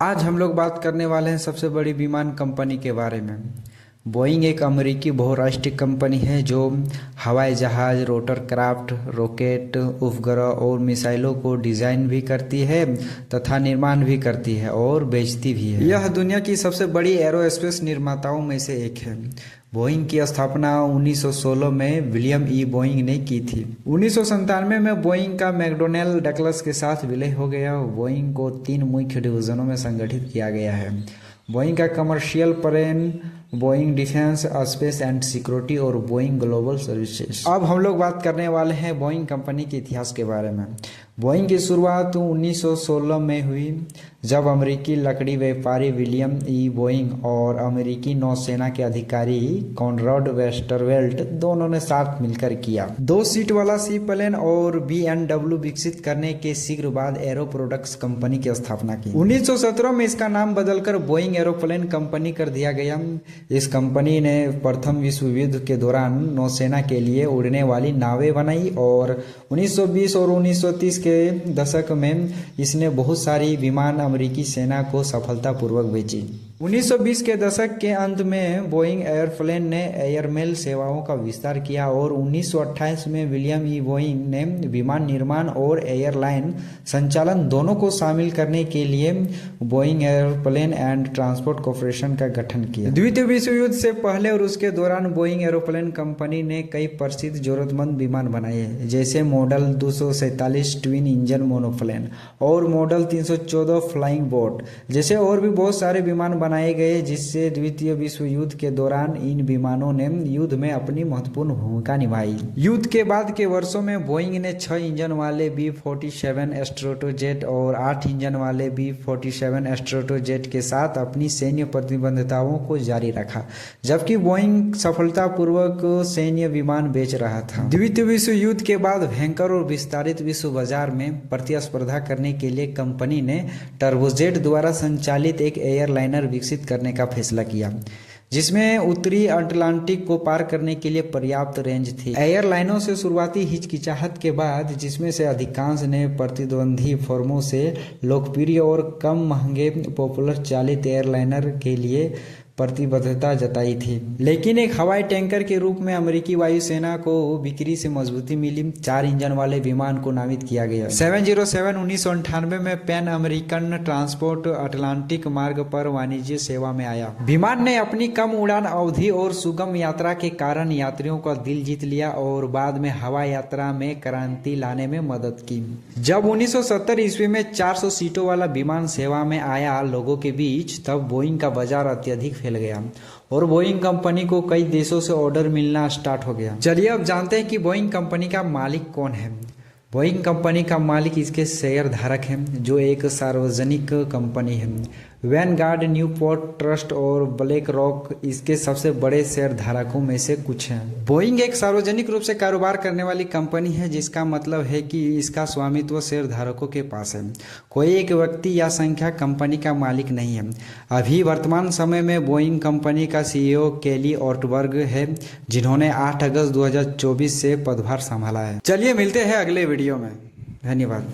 आज हम लोग बात करने वाले हैं सबसे बड़ी विमान कंपनी के बारे में। बोइंग एक अमेरिकी बहुराष्ट्रीय कंपनी है जो हवाई जहाज, रोटरक्राफ्ट, रॉकेट, उपग्रह और मिसाइलों को डिज़ाइन भी करती है तथा निर्माण भी करती है और बेचती भी है। यह दुनिया की सबसे बड़ी एरोस्पेस निर्माताओं में से एक है। बोइंग की स्थापना 1916 में विलियम ई बोइंग ने की थी। 1997 में बोइंग का मैकडॉनेल डगलस के साथ विलय हो गया। बोइंग को 3 मुख्य डिवीजनों में संगठित किया गया है। बोइंग का commercial plane, Boeing defence, space and security और बोइंग ग्लोबल सर्विसेज। अब हम लोग बात करने वाले हैं बोइंग कंपनी के इतिहास के बारे में। बोइंग की शुरुआत 1916 में हुई जब अमेरिकी लकड़ी व्यापारी विलियम ई बोइंग और अमेरिकी नौसेना के अधिकारी कॉनराड वेस्टरवेल्ट दोनों ने साथ मिलकर किया। 2 सीट वाला सी प्लेन और B&W विकसित करने के शीघ्र बाद एरो प्रोडक्ट्स कंपनी की स्थापना की। 1917 में इसका नाम बदलकर बोइंग एरोप्लेन कंपनी कर दिया गया। इस कंपनी ने प्रथम विश्व युद्ध के दौरान नौसेना के लिए उड़ने वाली नावें बनाई और 1920 और 1930 के दशक में इसने बहुत सारी विमान अमेरिकी सेना को सफलतापूर्वक बेची। 1920 के दशक के अंत में बोइंग एयरप्लेन ने एयरमेल सेवाओं का विस्तार किया और 1928 में विलियम ई बोइंग ने विमान निर्माण और एयरलाइन संचालन दोनों को शामिल करने के लिए Boeing airplane and transport corporation का गठन किया। द्वितीय विश्व युद्ध से पहले और उसके दौरान बोइंग एरोप्लेन कंपनी ने कई प्रसिद्ध जरूरतमंद विमान बनाए, जैसे मॉडल 247 ट्विन इंजन मोनोप्लेन और मॉडल 314 फ्लाइंग बोट जैसे और भी बहुत सारे विमान बनाए गए, जिससे द्वितीय विश्व युद्ध के दौरान इन विमानों ने युद्ध में अपनी महत्वपूर्ण भूमिका निभाई। युद्ध के बाद के वर्षों में बोइंग ने 6 इंजन वाले B-47 स्ट्रेटोजेट और 8 इंजन वाले B-47 स्ट्रेटोजेट के साथ अपनी सैन्य प्रतिबद्धताओं को जारी रखा, जबकि बोइंग सफलतापूर्वक सैन्य विमान बेच रहा था। द्वितीय विश्व युद्ध के बाद भयंकर और विस्तारित विश्व बाजार में प्रतिस्पर्धा करने के लिए कंपनी ने टर्बोजेट द्वारा संचालित एक एयरलाइनर विकसित करने का फैसला किया, जिसमें उत्तरी अटलांटिक को पार करने के लिए पर्याप्त रेंज थी। एयरलाइनों से शुरुआती हिचकिचाहट के बाद, जिसमें से अधिकांश ने प्रतिद्वंदी फर्मों से लोकप्रिय और कम महंगे पॉपुलर चालित एयरलाइनर के लिए प्रतिबद्धता जताई थी, लेकिन एक हवाई टैंकर के रूप में अमेरिकी वायुसेना को बिक्री से मजबूती मिली। 4 इंजन वाले विमान को नामित किया गया। 707 1998 में पैन अमेरिकन ट्रांसपोर्ट अटलांटिक मार्ग पर वाणिज्य सेवा में आया। विमान ने अपनी कम उड़ान अवधि और सुगम यात्रा के कारण यात्रियों का दिल जीत लिया और बाद में हवा यात्रा में क्रांति लाने में मदद की। जब 1970 ईस्वी में 400 सीटों वाला विमान सेवा में आया लोगों के बीच, तब बोइंग का बाजार अत्यधिक फैल गया और बोइंग कंपनी को कई देशों से ऑर्डर मिलना स्टार्ट हो गया। चलिए अब जानते हैं कि बोइंग कंपनी का मालिक कौन है। बोइंग कंपनी का मालिक इसके शेयर धारक हैं, जो एक सार्वजनिक कंपनी है। वैनगार्ड, न्यूपोर्ट ट्रस्ट और ब्लैक रॉक इसके सबसे बड़े शेयर धारकों में से कुछ हैं। बोइंग एक सार्वजनिक रूप से कारोबार करने वाली कंपनी है, जिसका मतलब है कि इसका स्वामित्व शेयर धारकों के पास है। कोई एक व्यक्ति या संख्या कंपनी का मालिक नहीं है। अभी वर्तमान समय में बोइंग कंपनी का CEO केली ऑर्टबर्ग है, जिन्होंने 8 अगस्त 2024 से पदभार संभाला है। चलिए मिलते हैं अगले वीडियो में। धन्यवाद।